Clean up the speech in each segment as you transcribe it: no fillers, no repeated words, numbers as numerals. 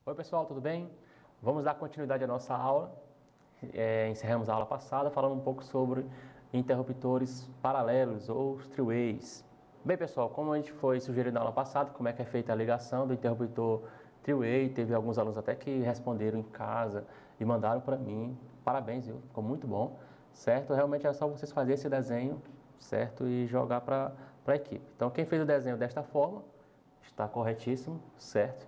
Oi pessoal, tudo bem? Vamos dar continuidade à nossa aula. Encerramos a aula passada falando um pouco sobre interruptores paralelos ou os three-ways. Bem pessoal, como a gente foi sugerido na aula passada, como é que é feita a ligação do interruptor three-way, teve alguns alunos até que responderam em casa e mandaram para mim. Parabéns, viu? Ficou muito bom, certo? Realmente é só vocês fazerem esse desenho, certo? E jogar para a equipe. Então quem fez o desenho desta forma está corretíssimo, certo?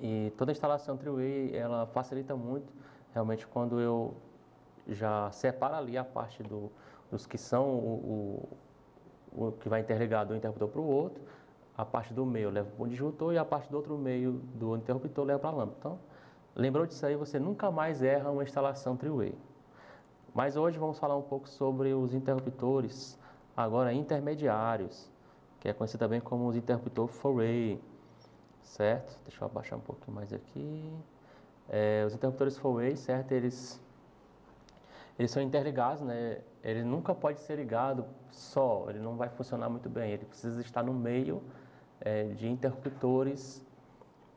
E toda a instalação three-way, ela facilita muito, realmente, quando eu já separo ali a parte dos que são o que vai interligar do interruptor para o outro, a parte do meio eu levo para o disjuntor e a parte do outro meio do interruptor eu levo para a lâmpada. Então, lembrou disso aí, você nunca mais erra uma instalação three-way. Mas hoje vamos falar um pouco sobre os interruptores agora intermediários, que é conhecido também como os interruptores four-way. Certo? Deixa eu abaixar um pouquinho mais aqui. Os interruptores four-way, certo? Eles são interligados, né? Ele nunca pode ser ligado só, ele não vai funcionar muito bem. Ele precisa estar no meio de interruptores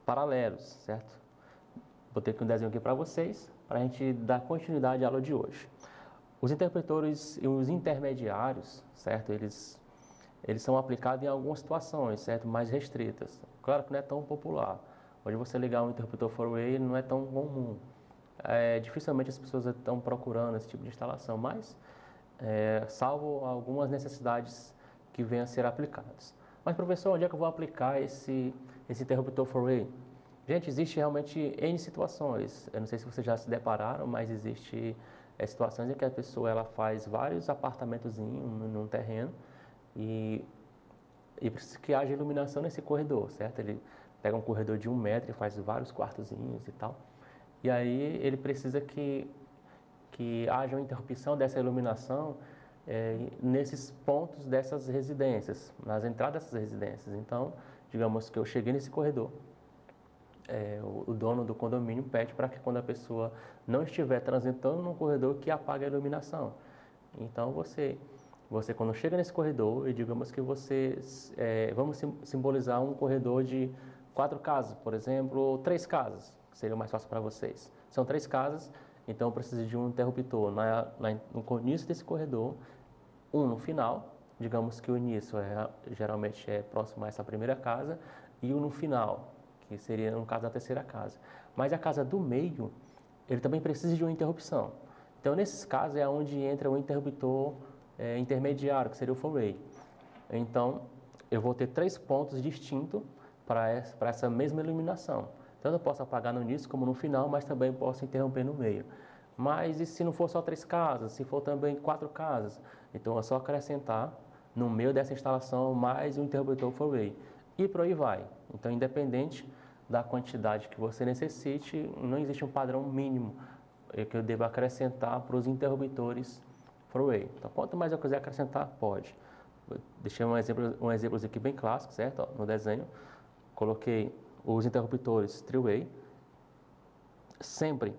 paralelos, certo? Botei aqui um desenho aqui para vocês, para a gente dar continuidade à aula de hoje. Os interruptores e os intermediários, certo? Eles são aplicados em algumas situações, certo? Mais restritas. Claro que não é tão popular. Hoje você ligar um interruptor four-way não é tão comum. Dificilmente as pessoas estão procurando esse tipo de instalação, mas salvo algumas necessidades que venham a ser aplicadas. Mas professor, onde é que eu vou aplicar esse interruptor four-way? Gente, existe realmente N situações. Eu não sei se vocês já se depararam, mas existe situações em que a pessoa ela faz vários apartamentozinhos num terreno e precisa que haja iluminação nesse corredor, certo? Ele pega um corredor de 1 metro e faz vários quartozinhos e tal. E aí ele precisa que haja uma interrupção dessa iluminação nesses pontos dessas residências, nas entradas dessas residências. Então, digamos que eu cheguei nesse corredor, o dono do condomínio pede para que quando a pessoa não estiver transitando no corredor, que apague a iluminação. Então, você quando chega nesse corredor, e digamos que vamos simbolizar um corredor de 4 casas, por exemplo, ou 3 casas, que seria mais fácil para vocês. São 3 casas, então eu preciso de um interruptor no início desse corredor, um no final, digamos que o início geralmente é próximo a essa primeira casa, e um no final, que seria no caso da terceira casa. Mas a casa do meio, ele também precisa de uma interrupção. Então, nesses casos, é onde entra o interruptor intermediário, que seria o four-way. Então, eu vou ter 3 pontos distintos para essa mesma iluminação. Tanto eu posso apagar no início como no final, mas também posso interromper no meio. Mas e se não for só 3 casas, se for também 4 casas? Então é só acrescentar no meio dessa instalação mais um interruptor four-way. E por aí vai. Então, independente da quantidade que você necessite, não existe um padrão mínimo que eu deva acrescentar para os interruptores four-way. Então, quanto mais eu quiser acrescentar, pode. Deixei um exemplo aqui bem clássico, certo? Ó, no desenho, coloquei os interruptores three-way. Sempre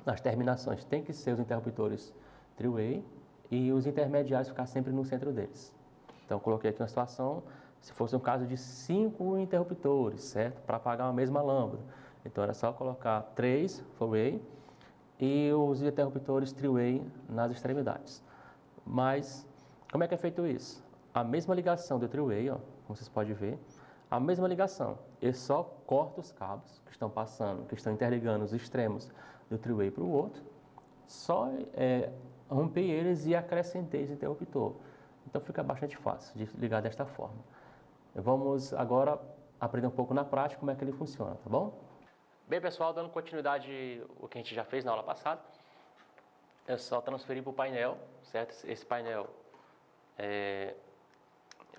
nas terminações tem que ser os interruptores three-way e os intermediários ficar sempre no centro deles. Então, coloquei aqui uma situação, se fosse um caso de 5 interruptores, certo? Para apagar a mesma lâmpada. Então, era só colocar 3 four-way e os interruptores three-way nas extremidades. Mas, como é que é feito isso? A mesma ligação do three-way, ó, como vocês podem ver, a mesma ligação. Eu só corto os cabos que estão passando, que estão interligando os extremos do three-way para o outro, só rompei eles e acrescentei esse interruptor. Então fica bastante fácil de ligar desta forma. Vamos agora aprender um pouco na prática como é que ele funciona, tá bom? Bem pessoal, dando continuidade ao que a gente já fez na aula passada, eu só transferi para o painel, certo? Esse painel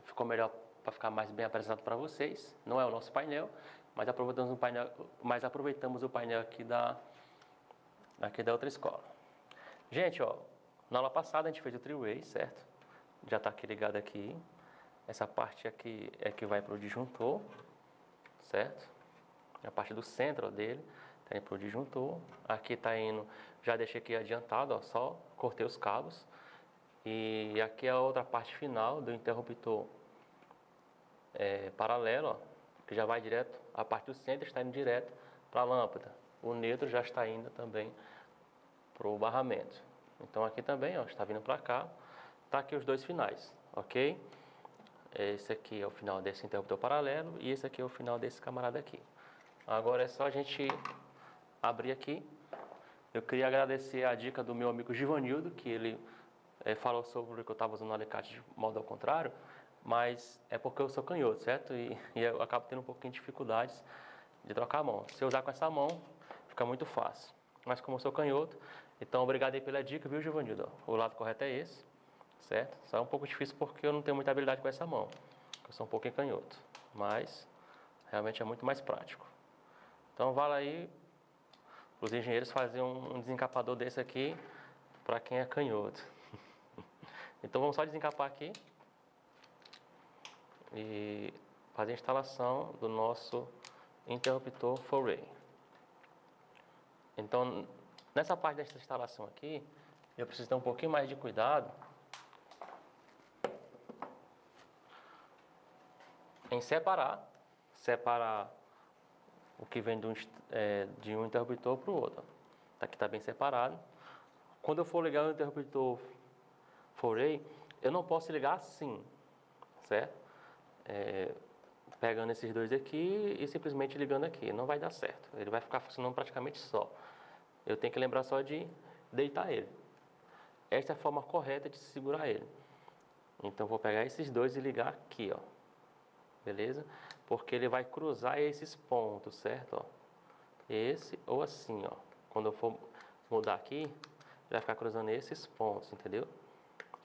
ficou melhor para ficar mais bem apresentado para vocês. Não é o nosso painel, mas aproveitamos o painel aqui da outra escola. Gente, ó, na aula passada a gente fez o three-way, certo? Já está aqui ligado aqui. Essa parte aqui é que vai para o disjuntor, certo? A parte do centro dele está indo para o disjuntor. Aqui está indo, já deixei aqui adiantado, ó, só cortei os cabos. E aqui é a outra parte final do interruptor paralelo, ó. que já vai direto, a parte do centro está indo direto para a lâmpada. O neutro já está indo também para o barramento. Então aqui também, ó, está vindo para cá. Tá aqui os dois finais, ok? Esse aqui é o final desse interruptor paralelo e esse aqui é o final desse camarada aqui. Agora é só a gente abrir aqui. Eu queria agradecer a dica do meu amigo Givanildo, que ele falou sobre que eu estava usando o alicate de modo ao contrário, mas é porque eu sou canhoto, certo? E eu acabo tendo um pouquinho de dificuldades de trocar a mão. Se eu usar com essa mão, fica muito fácil. Mas como eu sou canhoto, então obrigado aí pela dica, viu, Givanildo? O lado correto é esse, certo? Só é um pouco difícil porque eu não tenho muita habilidade com essa mão. Eu sou um pouquinho canhoto, mas realmente é muito mais prático. Então vale aí os engenheiros fazem um desencapador desse aqui para quem é canhoto. Então vamos só desencapar aqui e fazer a instalação do nosso interruptor four-way. Então nessa parte dessa instalação aqui eu preciso ter um pouquinho mais de cuidado em separar o que vem de um interruptor para o outro. Aqui está bem separado. Quando eu for ligar o interruptor four-way, eu não posso ligar assim, certo? Pegando esses dois aqui e simplesmente ligando aqui. Não vai dar certo. Ele vai ficar funcionando praticamente só. Eu tenho que lembrar só de deitar ele. Esta é a forma correta de segurar ele. Então vou pegar esses dois e ligar aqui, ó. Beleza? Porque ele vai cruzar esses pontos, certo? Ó. Esse ou assim, ó. Quando eu for mudar aqui, ele vai ficar cruzando esses pontos, entendeu?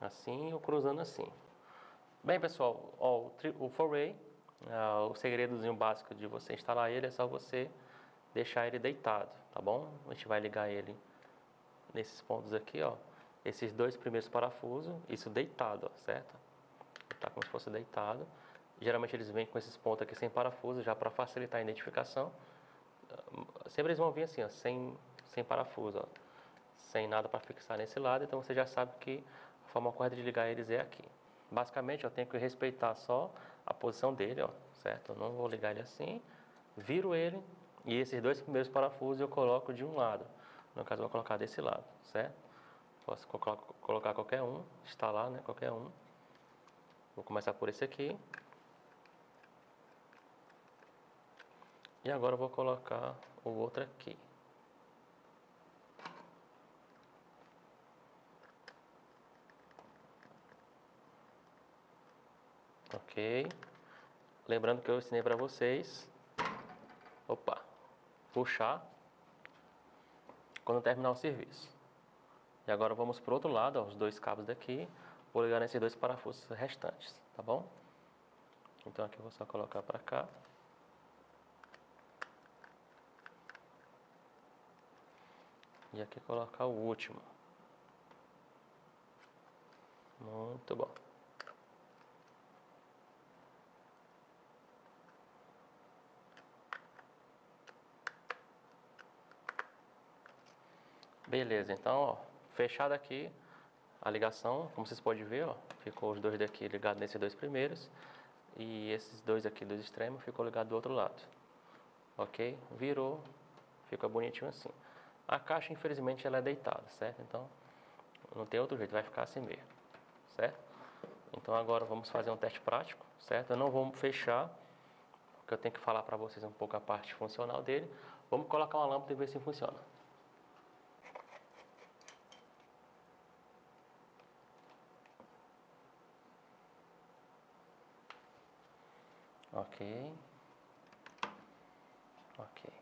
Assim ou cruzando assim. Bem, pessoal, ó, o four-way, o segredozinho básico de você instalar ele é só você deixar ele deitado, tá bom? A gente vai ligar ele nesses pontos aqui, ó. Esses dois primeiros parafusos, isso deitado, ó, certo? Tá como se fosse deitado. Geralmente eles vêm com esses pontos aqui sem parafuso, já para facilitar a identificação. Sempre eles vão vir assim, ó, sem parafuso, ó, sem nada para fixar nesse lado. Então você já sabe que a forma correta de ligar eles é aqui. Basicamente eu tenho que respeitar só a posição dele, ó, certo? Eu não vou ligar ele assim, viro ele e esses dois primeiros parafusos eu coloco de um lado. No caso eu vou colocar desse lado, certo? Posso colocar qualquer um, instalar, né? Qualquer um. Vou começar por esse aqui. E agora eu vou colocar o outro aqui. Ok. Lembrando que eu ensinei para vocês. Opa. Puxar quando terminar o serviço. E agora vamos para o outro lado, ó, os dois cabos daqui. Vou ligar nesses dois parafusos restantes, tá bom? Então aqui eu vou só colocar para cá. E aqui colocar o último. Muito bom. Beleza, então, ó, fechado aqui a ligação, como vocês podem ver, ó, ficou os dois daqui ligados nesses dois primeiros e esses dois aqui dos extremos ficou ligado do outro lado. Ok? Virou, fica bonitinho assim. A caixa, infelizmente, ela é deitada, certo? Então, não tem outro jeito, vai ficar assim mesmo, certo? Então, agora vamos fazer um teste prático, certo? Eu não vou fechar, porque eu tenho que falar para vocês um pouco a parte funcional dele. Vamos colocar uma lâmpada e ver se funciona. Ok. Ok.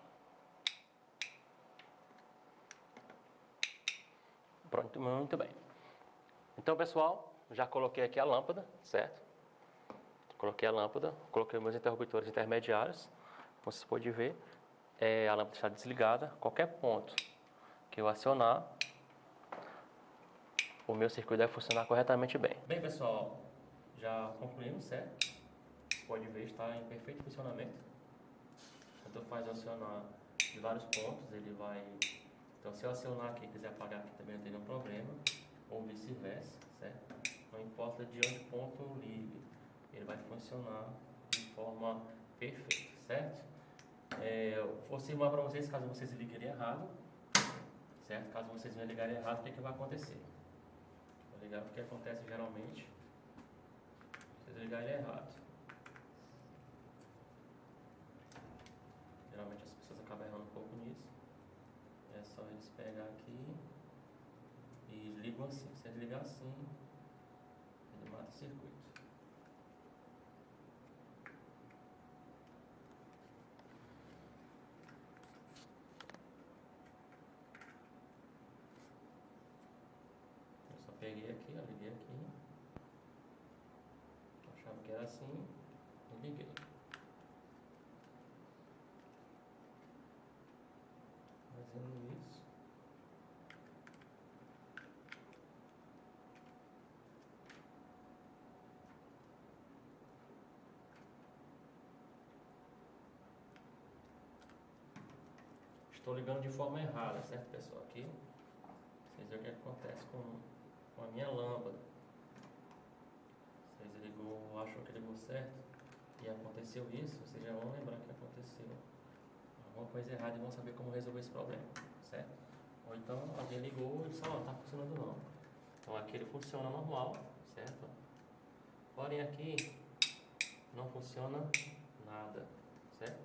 Pronto, muito bem. Então, pessoal, já coloquei aqui a lâmpada, certo? Coloquei a lâmpada, coloquei meus interruptores intermediários. Como vocês podem ver, a lâmpada está desligada. Qualquer ponto que eu acionar, o meu circuito deve funcionar corretamente bem. Bem, pessoal, já concluímos, certo? Pode ver, está em perfeito funcionamento. Então faz acionar de vários pontos, ele vai... Então se eu acionar aqui e quiser apagar aqui também não tem nenhum problema, ou vice-versa, certo? Não importa de onde ponto eu ligue, ele vai funcionar de forma perfeita. certo? Vou simular para vocês caso vocês liguem errado, certo? Caso vocês venham ligar errado, o que vai acontecer? Vou ligar o que acontece geralmente, se vocês ligarem errado. Geralmente as pessoas acabam errando um pouco nisso. É só eles pegar aqui e ligam assim. Se ele ligar assim, ele mata o circuito. Eu só peguei aqui, ó, liguei aqui. Achava que era assim e liguei. Fazendo isso. Estou ligando de forma errada, certo, pessoal? Aqui, vocês veem o que acontece com a minha lâmpada. Vocês acham que ligou certo e aconteceu isso, vocês já vão lembrar que aconteceu alguma coisa errada e vão saber como resolver esse problema, certo? Ou então alguém ligou e disse, ó, não está funcionando não. Então aqui ele funciona normal, certo? Porém aqui não funciona nada, certo?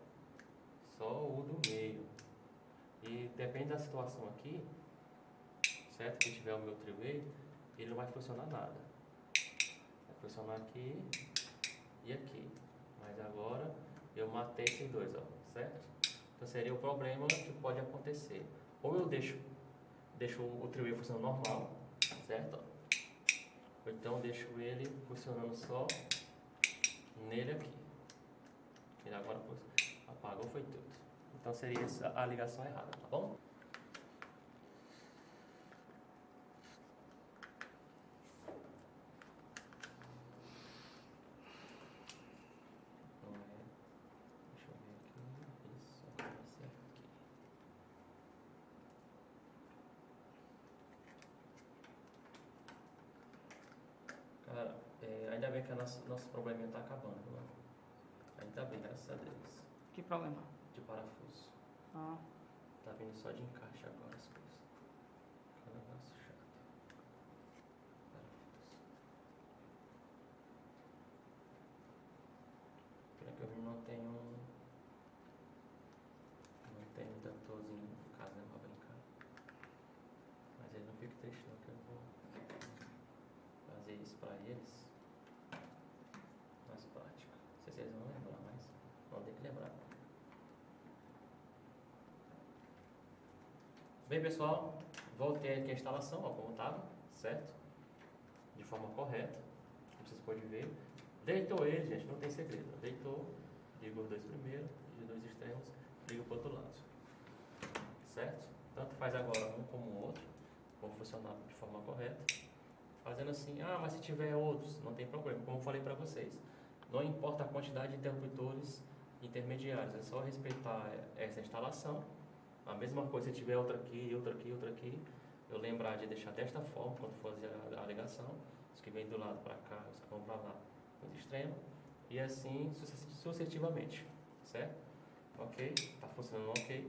Só o do meio. E depende da situação aqui, certo? Que tiver o meu three-way, ele não vai funcionar nada. Vai funcionar aqui e aqui. Mas agora eu matei esses dois, ó, certo? Então seria o problema que pode acontecer. Ou eu deixo o three-way funcionando normal, certo? Ou então deixo ele funcionando só nele aqui. Ele agora apagou, foi tudo. Então seria essa a ligação errada, tá bom? Deixa eu ver aqui. Isso, vai ser aqui. Cara, ainda bem que nosso probleminha tá acabando, né? Ainda bem, graças a Deus. Que problema? De parafuso. Ah, Tá vindo só de encaixe agora as coisas. Que negócio chato. Parafuso. Pena que eu não tenho detorzinho em casa, né, pra brincar. Mas aí não fique triste não, que eu vou fazer isso pra eles. Mais prático. Não sei se eles vão lembrar, mas vão ter que lembrar. Bem, pessoal, voltei aqui a instalação, ó, como estava, certo? De forma correta, como vocês podem ver. Deitou ele, gente, não tem segredo. Deitou, liga os dois primeiros, e os dois extremos, liga para o outro lado. Certo? Tanto faz agora um como o outro, vão funcionar de forma correta. Fazendo assim, mas se tiver outros, não tem problema, como eu falei para vocês. Não importa a quantidade de interruptores intermediários, é só respeitar essa instalação. A mesma coisa se tiver outra aqui, outra aqui, outra aqui, eu lembrar de deixar desta forma quando for fazer a ligação. Os que vêm do lado para cá, os que vão para lá, no extremo. E assim sucessivamente, certo? Ok? Tá funcionando ok.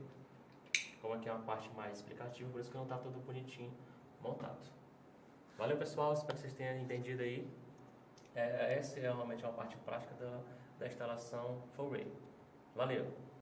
Como aqui é uma parte mais explicativa, por isso que não está tudo bonitinho montado. Valeu, pessoal, espero que vocês tenham entendido aí. Essa é realmente uma parte prática da instalação full array. Valeu!